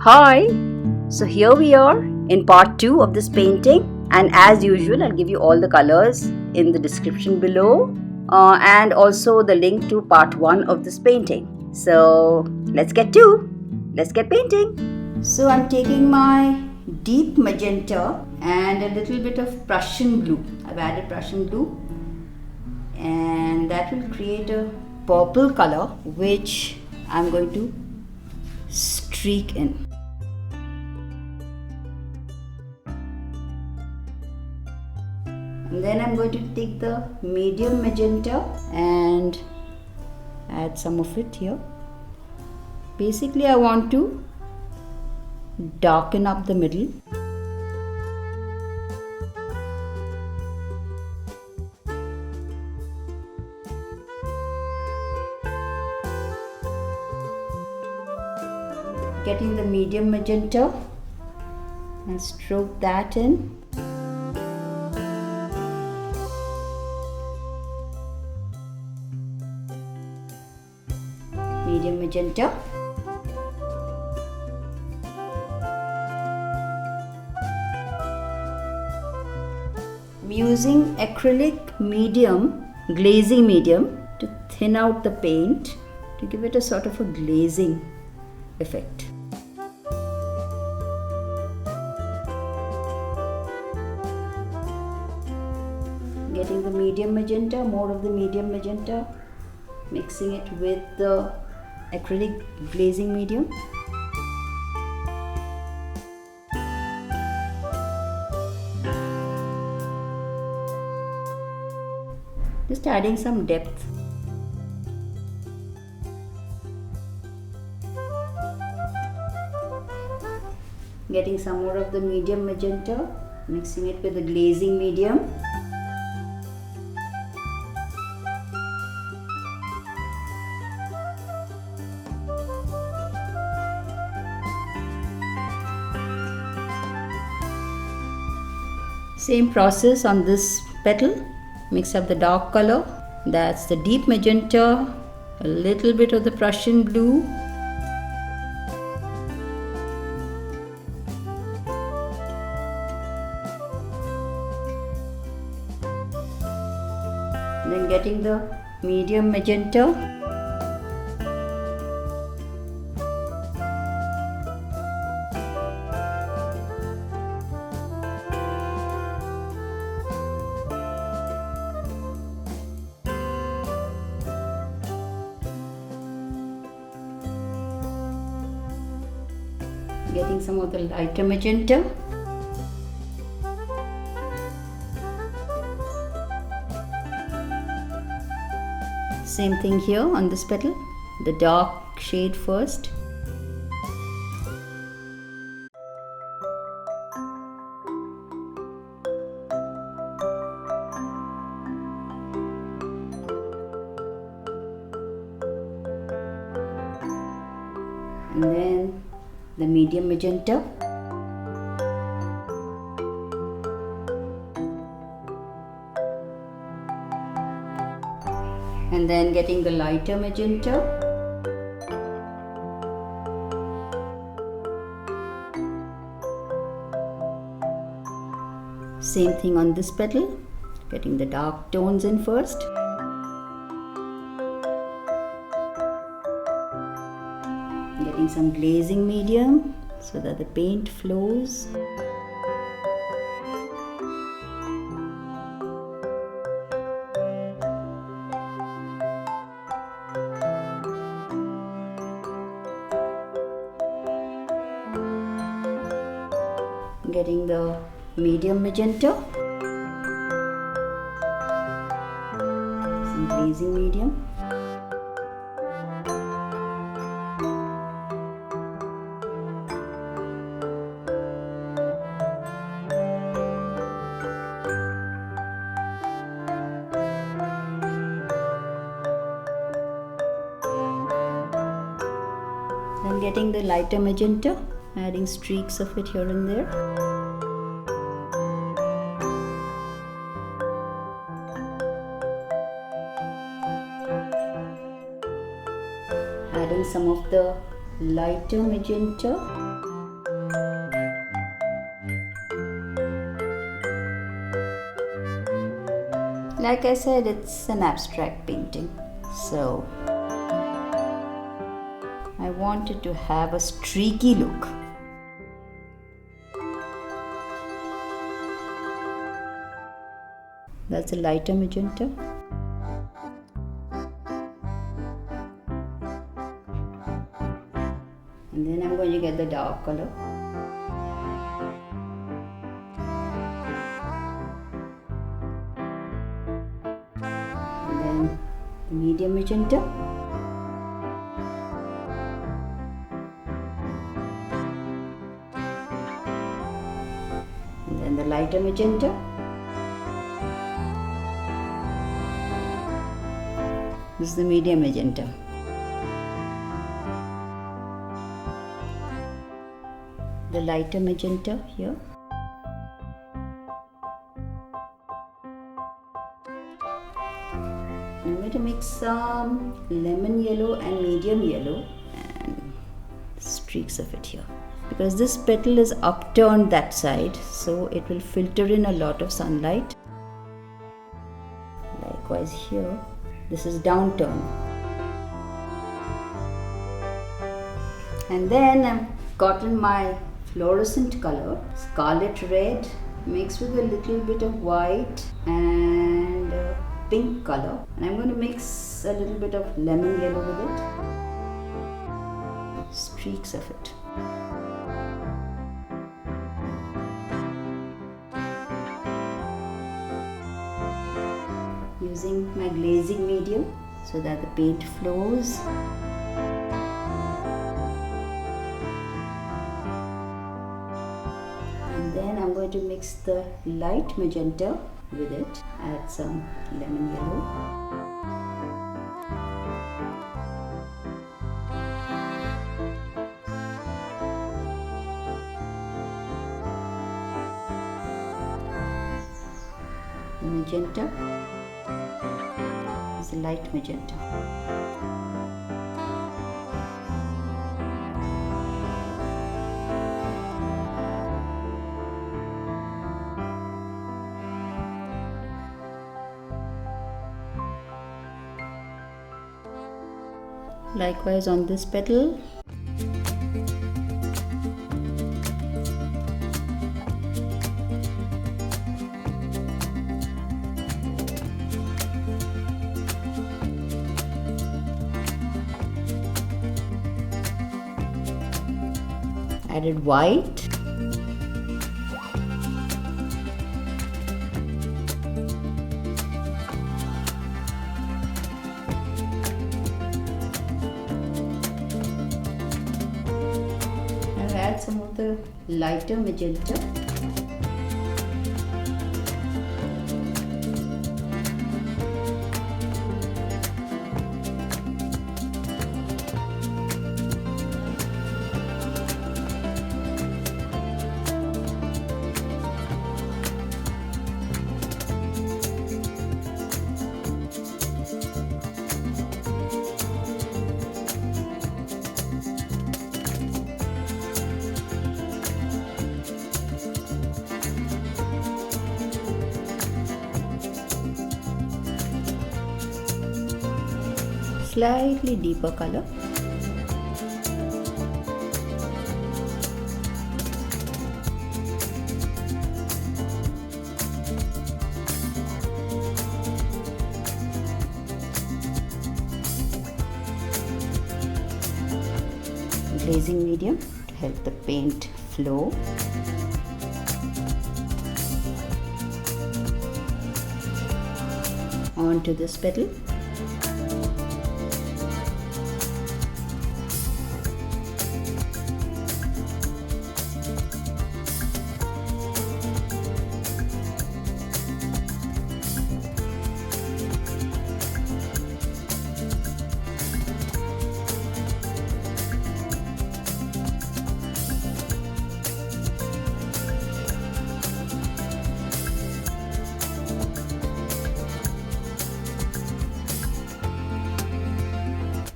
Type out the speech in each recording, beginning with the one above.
Hi! So here we are in part 2 of this painting, and as usual I'll give you all the colors in the description below and also the link to part 1 of this painting. So let's get painting. So I'm taking my deep magenta and a little bit of Prussian blue. I've added Prussian blue and that will create a purple color which I'm going to streak in. And then I'm going to take the medium magenta and add some of it here. Basically I want to darken up the middle. Getting the medium magenta and stroke that in. Medium magenta. I'm using acrylic medium, glazing medium, to thin out the paint to give it a sort of a glazing effect. Getting the medium magenta, more of the medium magenta, mixing it with the acrylic glazing medium. Just adding some depth. Getting some more of the medium magenta, mixing it with the glazing medium. Same process on this petal. Mix up the dark color, that's the deep magenta, a little bit of the Prussian blue, then getting the medium magenta, getting some of the lighter magenta, same thing here on this petal, the dark shade first. And then the medium magenta. And then getting the lighter magenta. Same thing on this petal, getting the dark tones in first. Getting some glazing medium so that the paint flows. Getting the medium magenta, some glazing medium. Then getting the lighter magenta, adding streaks of it here and there. Adding some of the lighter magenta. Like I said, it's an abstract painting, so I wanted to have a streaky look. That's a lighter magenta. And then I'm going to get the dark color. And then the medium magenta. And then the lighter magenta. This is the medium magenta. The lighter magenta here. I'm going to mix some lemon yellow and medium yellow and streaks of it here. Because this petal is upturned that side, so it will filter in a lot of sunlight. Likewise here, this is downturned. And then I've gotten my fluorescent color, scarlet red mixed with a little bit of white and pink color, and I'm going to mix a little bit of lemon yellow with it, streaks of it. Using my glazing medium so that the paint flows. And then I'm going to mix the light magenta with it, add some lemon yellow. The magenta is the light magenta. Likewise on this petal. Added white. Add some of the lighter magenta. Slightly deeper color. Glazing medium to help the paint flow. Onto this petal.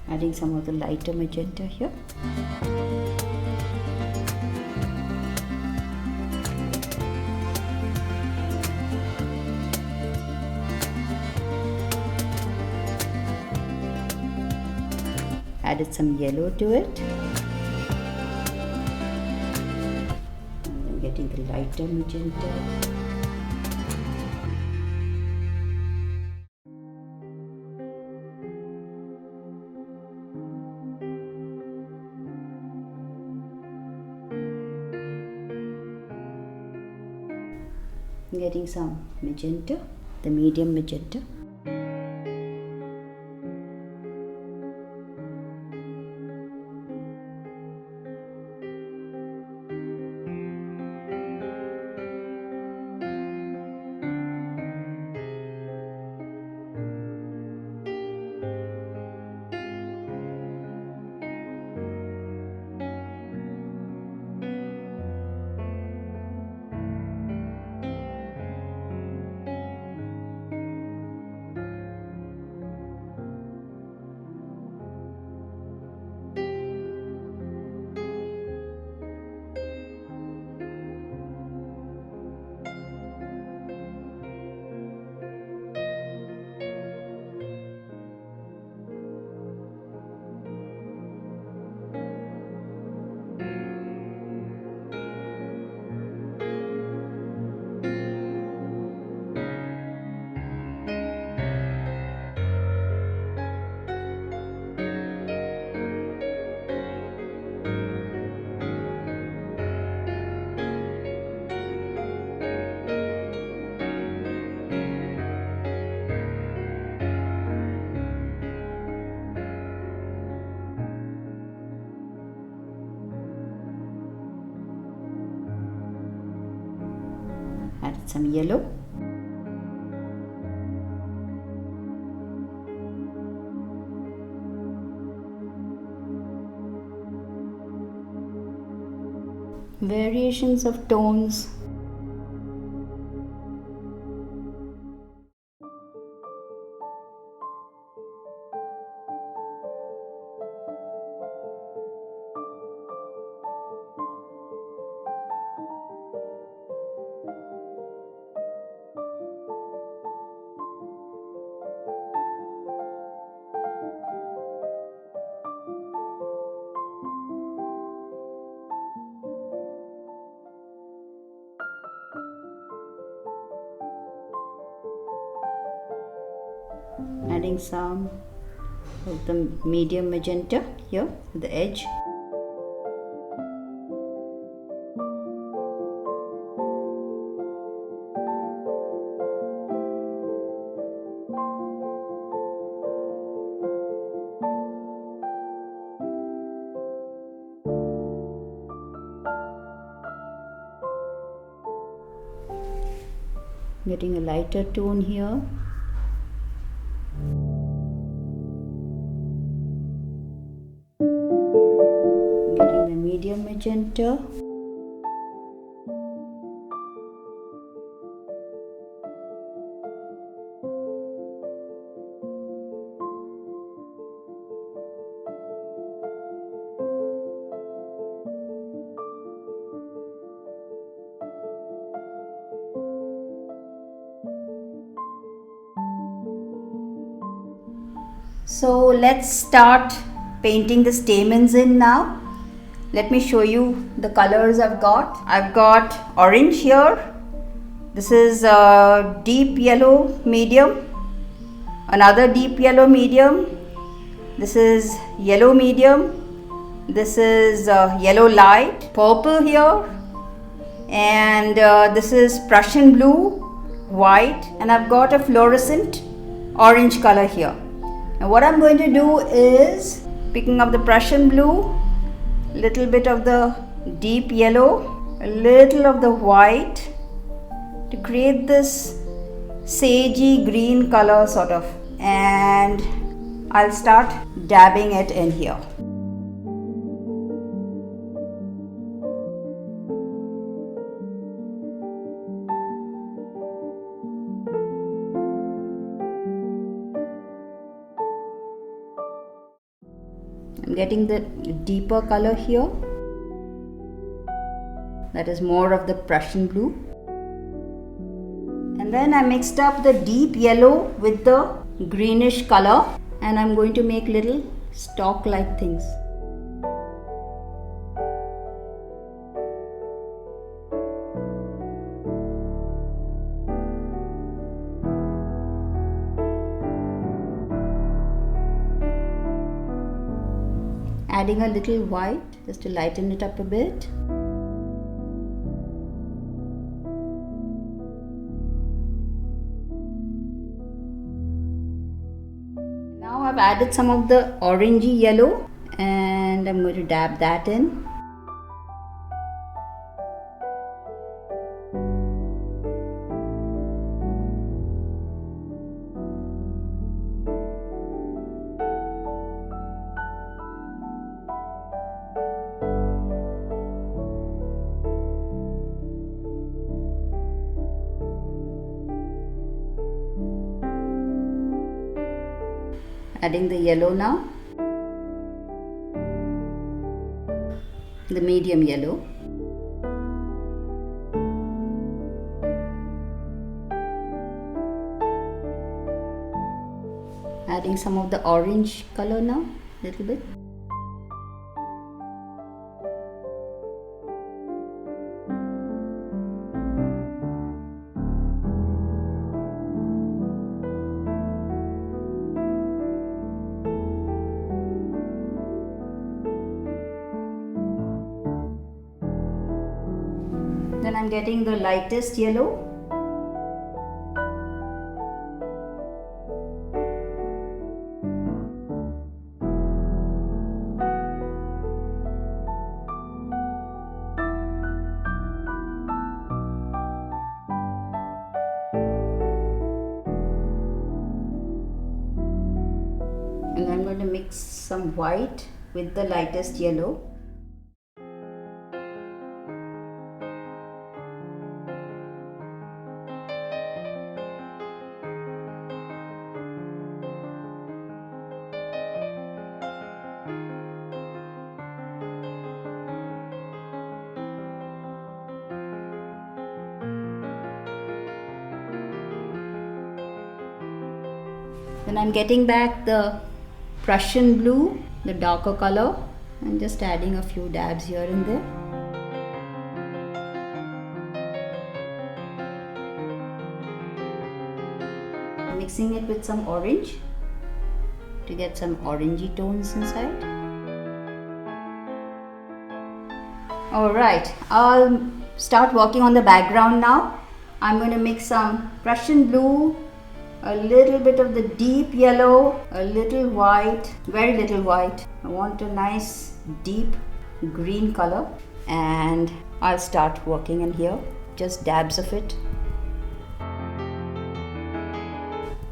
Adding some of the lighter magenta here. Added some yellow to it. And I'm getting the lighter magenta. I'm getting some magenta, the medium magenta. Added some yellow. Variations of tones. Adding some of the medium magenta here at the edge. Getting a lighter tone here. Getting the medium magenta. So let's start painting the stamens in now. Let me show you the colors I've got. I've got orange here. This is a deep yellow medium. Another deep yellow medium. This is yellow medium. This is yellow light. Purple here. And this is Prussian blue, white. And I've got a fluorescent orange color here. Now what I'm going to do is picking up the Prussian blue, little bit of the deep yellow, a little of the white to create this sagey green color sort of, and I'll start dabbing it in here. I'm getting the deeper color here, that is more of the Prussian blue, and then I mixed up the deep yellow with the greenish color, and I'm going to make little stalk-like things. Adding a little white just to lighten it up a bit. Now I've added some of the orangey yellow and I'm going to dab that in. Adding the yellow now, the medium yellow. Adding some of the orange color now, a little bit. Then I'm getting the lightest yellow. And I'm going to mix some white with the lightest yellow. Then I'm getting back the Prussian blue, the darker color, and just adding a few dabs here and there. Mixing it with some orange to get some orangey tones inside. Alright, I'll start working on the background now. I'm going to mix some Prussian blue, a little bit of the deep yellow, a little white, very little white. I want a nice deep green color, and I'll start working in here, just dabs of it.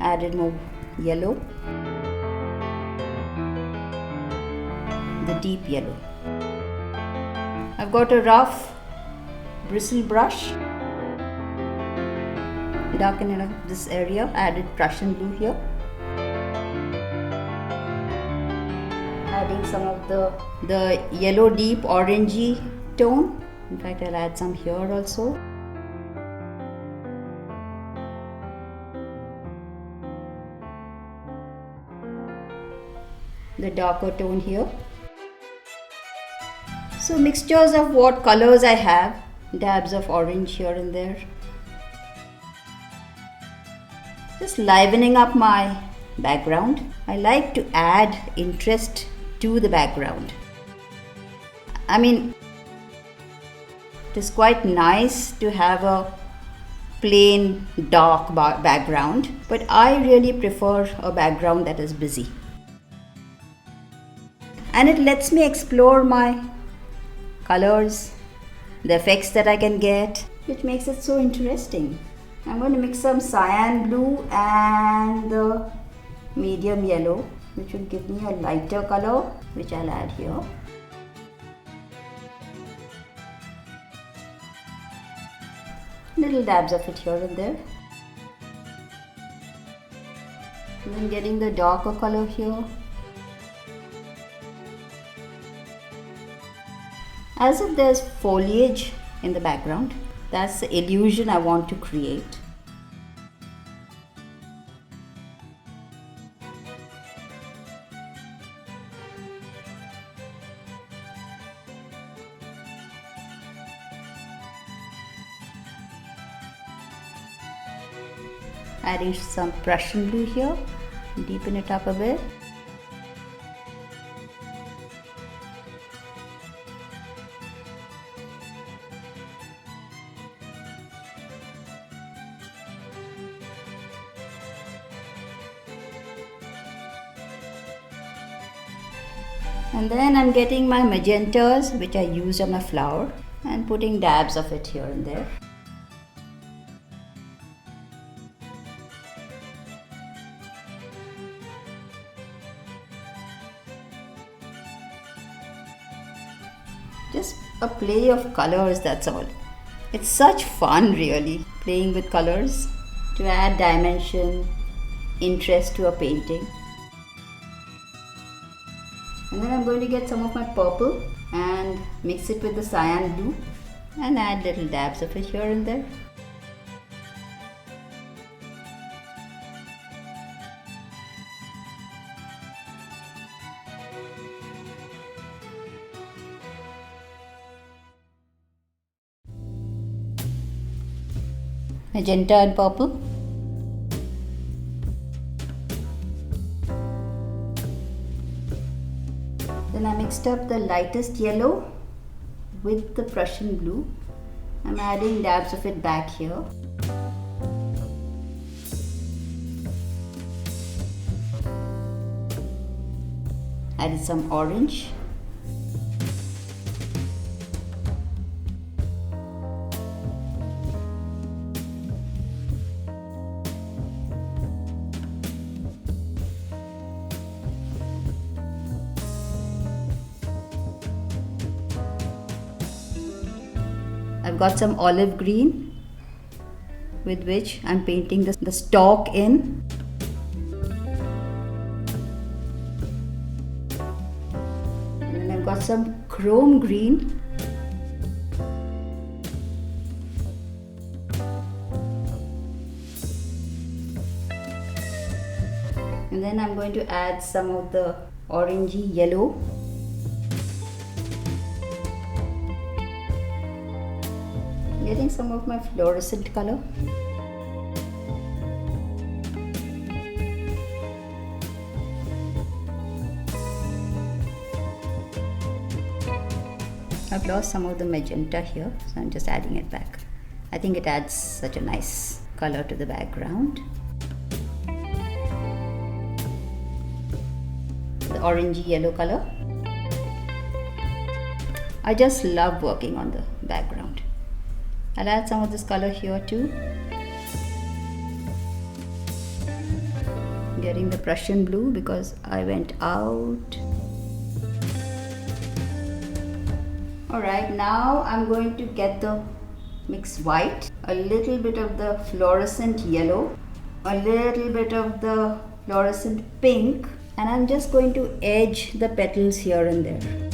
Added more yellow, the deep yellow. I've got a rough bristle brush. Darken up this area, added Prussian blue here. Adding some of the yellow deep orangey tone. In fact, I'll add some here also. The darker tone here. So mixtures of what colors I have, dabs of orange here and there. Just livening up my background. I like to add interest to the background. I mean, it is quite nice to have a plain dark background, but I really prefer a background that is busy. And it lets me explore my colors, the effects that I can get, which makes it so interesting. I'm going to mix some cyan blue and the medium yellow, which will give me a lighter color, which I'll add here. Little dabs of it here and there. And then getting the darker color here. As if there's foliage in the background. That's the illusion I want to create. Adding some Prussian blue here, deepen it up a bit. And then I'm getting my magentas, which I used on my flower, and putting dabs of it here and there. Just a play of colors, that's all. It's such fun, really, playing with colors to add dimension, interest to a painting. And then I'm going to get some of my purple and mix it with the cyan blue and add little dabs of it here and there. Magenta and purple. Then I mixed up the lightest yellow with the Prussian blue. I'm adding dabs of it back here. Added some orange. I've got some olive green with which I'm painting the stalk in. And then I've got some chrome green. And then I'm going to add some of the orangey yellow. Getting some of my fluorescent color. I've lost some of the magenta here, so I'm just adding it back. I think it adds such a nice color to the background. The orangey yellow color. I just love working on the background. I'll add some of this color here too. Getting the Prussian blue because I went out. Alright, now I'm going to get the mix white, a little bit of the fluorescent yellow, a little bit of the fluorescent pink, and I'm just going to edge the petals here and there.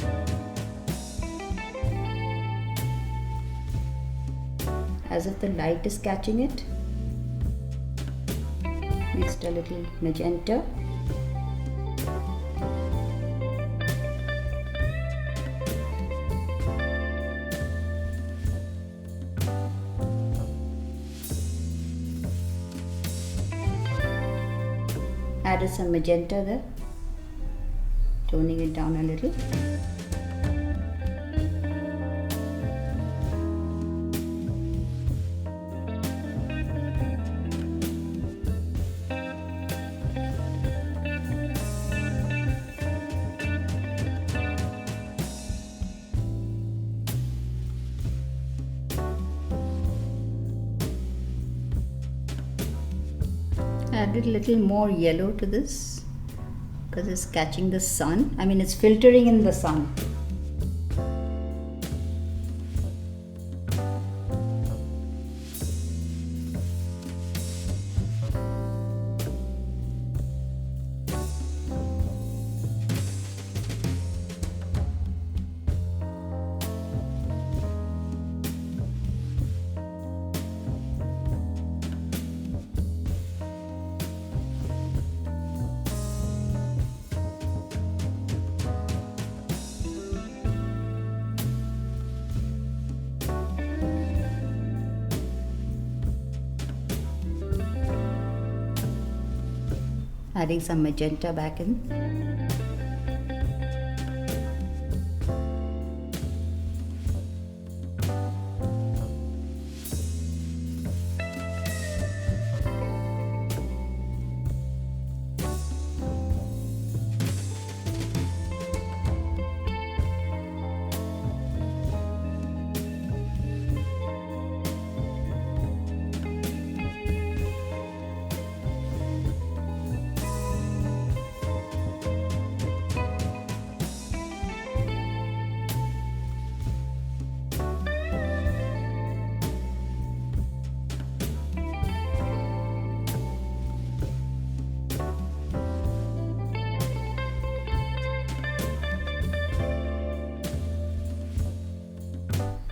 As if the light is catching it. Mixed a little magenta. Added some magenta there, toning it down a little. Added a little more yellow to this because it's catching the sun. I mean, it's filtering in the sun. Adding some magenta back in.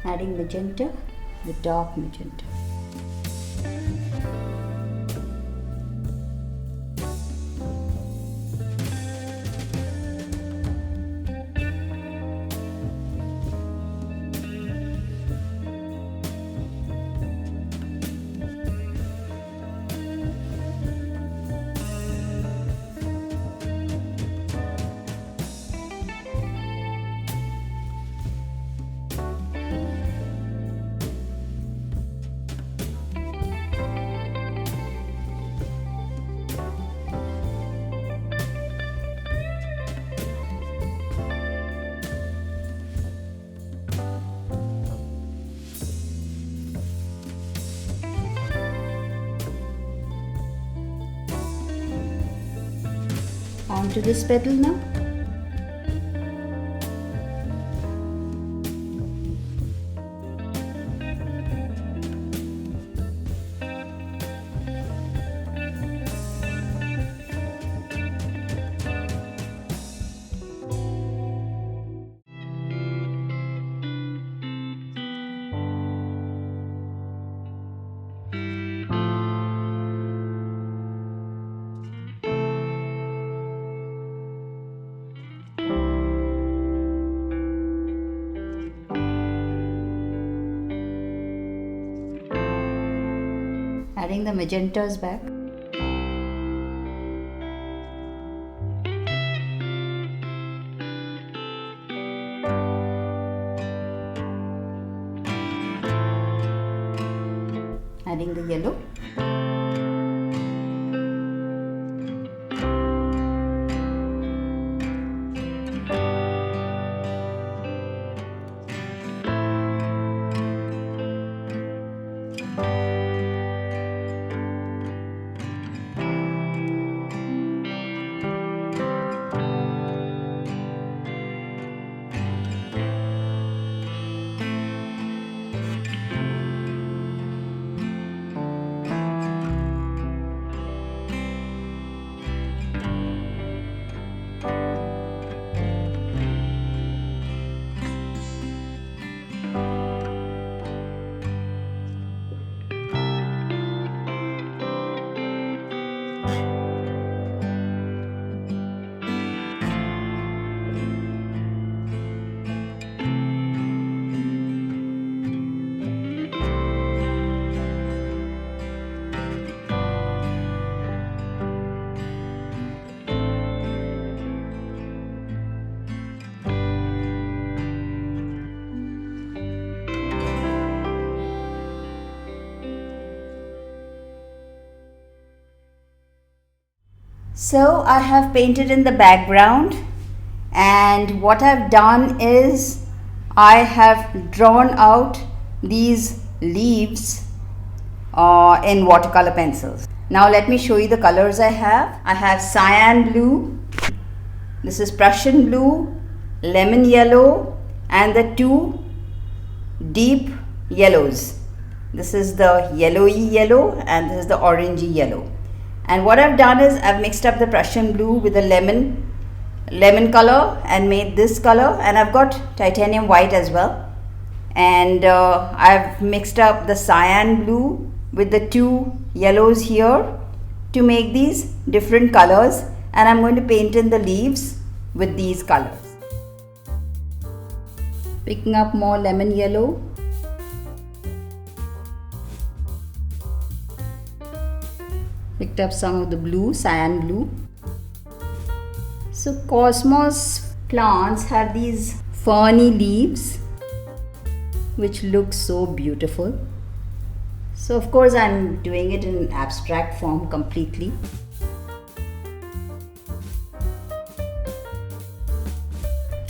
Adding magenta, the dark magenta. Onto this petal now. Adding the magentas back. Adding the yellow. So I have painted in the background, and what I've done is I have drawn out these leaves in watercolor pencils. Now let me show you the colors I have. I have cyan blue, this is Prussian blue, lemon yellow, and the two deep yellows. This is the yellowy yellow and this is the orangey yellow. And what I've done is I've mixed up the Prussian blue with the lemon color and made this color, and I've got titanium white as well. And I've mixed up the cyan blue with the two yellows here to make these different colors, and I'm going to paint in the leaves with these colors. Picking up more lemon yellow. Picked up some of the blue, cyan blue. So cosmos plants have these ferny leaves which look so beautiful. So of course I'm doing it in abstract form completely.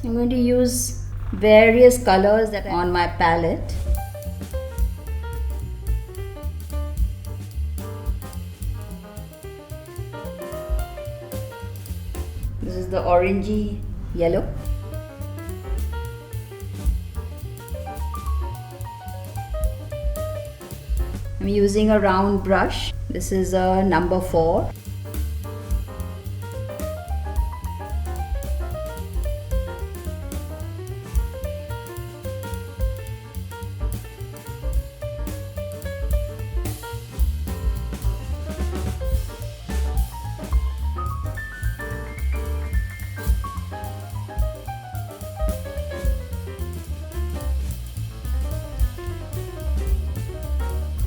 I'm going to use various colors that are on my palette. This is the orangey yellow. I'm using a round brush. This is a number 4.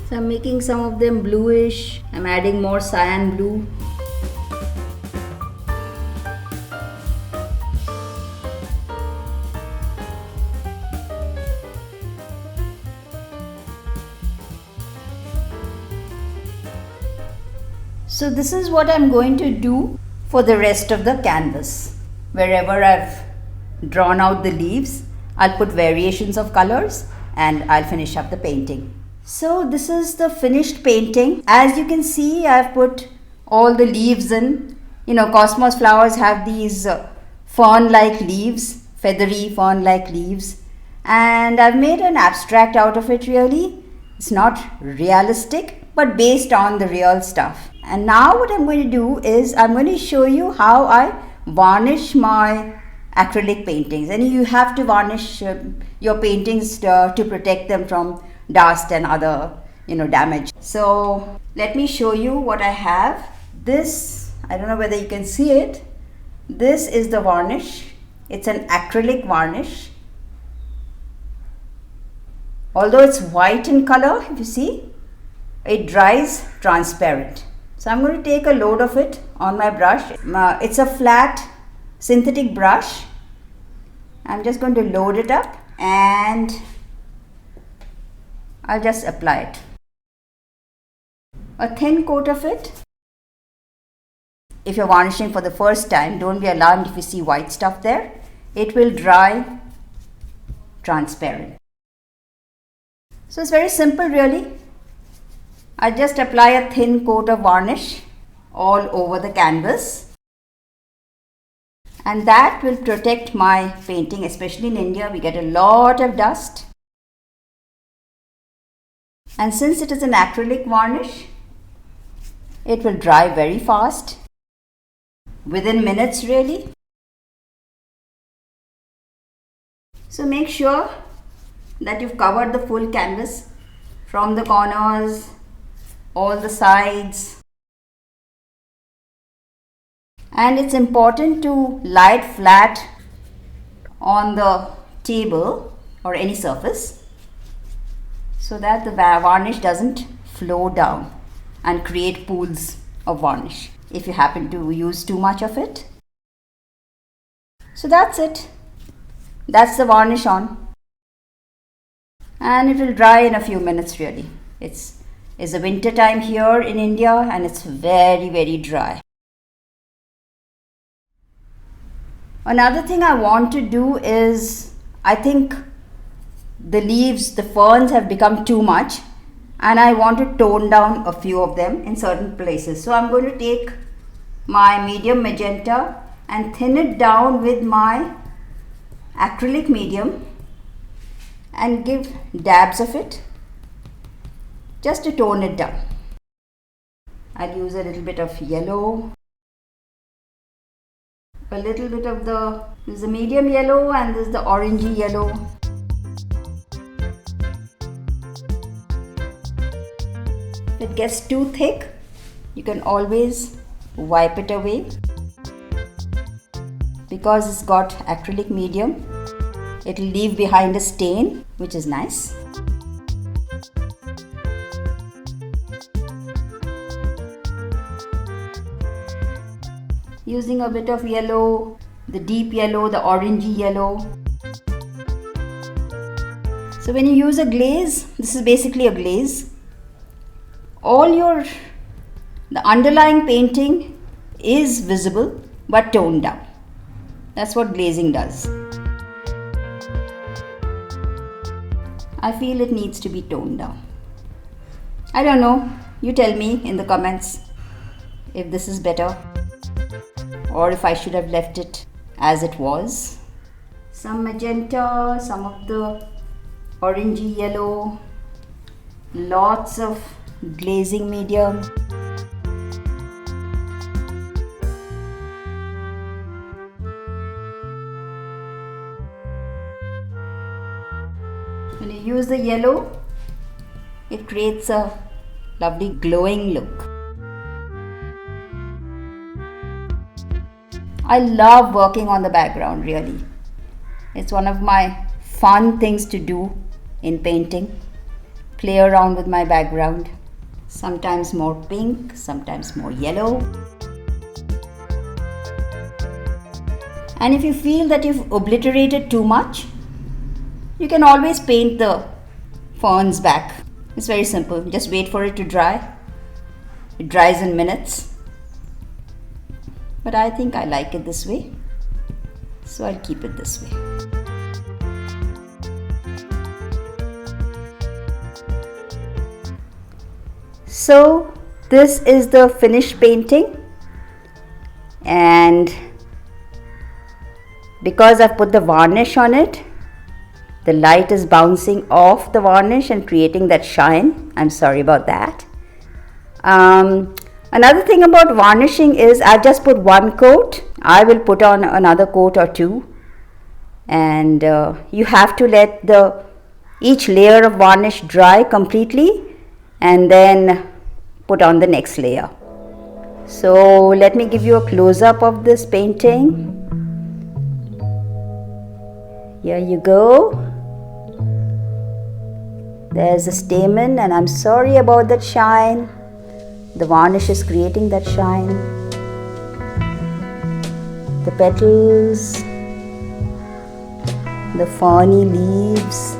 So I'm making some of them bluish. I'm adding more cyan blue. So this is what I'm going to do for the rest of the canvas. Wherever I've drawn out the leaves, I'll put variations of colors and I'll finish up the painting. So this is the finished painting. As you can see, I've put all the leaves in. You know, cosmos flowers have these fern-like leaves, feathery fern-like leaves. And I've made an abstract out of it really. It's not realistic, but based on the real stuff. And now what I'm going to do is I'm going to show you how I varnish my acrylic paintings. And you have to varnish your paintings to protect them from dust and other damage. So let me show you what I have. This, I don't know whether you can see it. This is the varnish. It's an acrylic varnish. Although it's white in color, if you see, it dries transparent. So I'm going to take a load of it on my brush. It's a flat synthetic brush. I'm just going to load it up and I'll just apply it. A thin coat of it. If you're varnishing for the first time, don't be alarmed if you see white stuff there. It will dry transparent. So it's very simple really. I just apply a thin coat of varnish all over the canvas. And that will protect my painting, especially in India. We get a lot of dust. And since it is an acrylic varnish, it will dry very fast, within minutes really. So make sure that you've covered the full canvas from the corners, all the sides. And it's important to lie it flat on the table or any surface, so that the varnish doesn't flow down and create pools of varnish if you happen to use too much of it. So that's it. That's the varnish on. And it will dry in a few minutes really. It's the winter time here in India and it's very, very dry. Another thing I want to do is, I think the leaves, the ferns have become too much and I want to tone down a few of them in certain places. So I'm going to take my medium magenta and thin it down with my acrylic medium and give dabs of it just to tone it down. I'll use a little bit of yellow, a little bit of this is the medium yellow and this is the orangey yellow. If it gets too thick, you can always wipe it away. Because it's got acrylic medium, it will leave behind a stain, which is nice. Using a bit of yellow, the deep yellow, the orangey yellow. So when you use a glaze, this is basically a glaze, the underlying painting is visible but toned down. That's what glazing does. I feel it needs to be toned down. I don't know, you tell me in the comments if this is better or if I should have left it as it was. Some magenta, some of the orangey yellow, lots of glazing medium. When you use the yellow, it creates a lovely glowing look. I love working on the background, really. It's one of my fun things to do in painting. Play around with my background. Sometimes more pink, sometimes more yellow. And if you feel that you've obliterated too much, you can always paint the ferns back. It's very simple. Just wait for it to dry. It dries in minutes. But I think I like it this way, so I'll keep it this way. So this is the finished painting, and because I've put the varnish on it, the light is bouncing off the varnish and creating that shine. I'm sorry about that. Another thing about varnishing is I've just put one coat. I will put on another coat or two, and you have to let each layer of varnish dry completely and then put on the next layer. So let me give you a close-up of this painting. Here you go. There's a stamen, and I'm sorry about that shine. The varnish is creating that shine. The petals, the ferny leaves.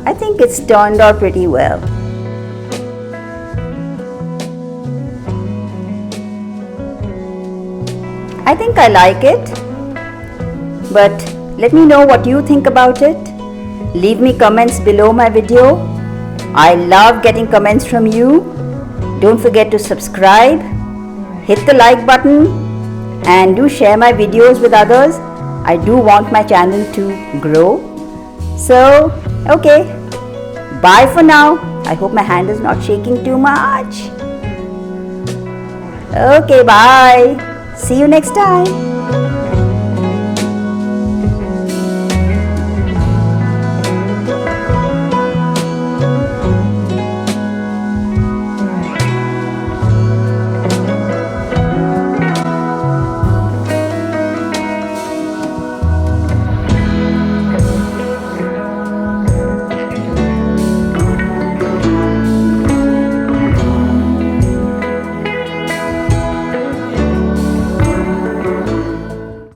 I think it's turned out pretty well. I think I like it, but let me know what you think about it. Leave me comments below my video. I love getting comments from you. Don't forget to subscribe, hit the like button, and do share my videos with others. I do want my channel to grow. So, okay, bye for now. I hope my hand is not shaking too much. Okay, bye. See you next time.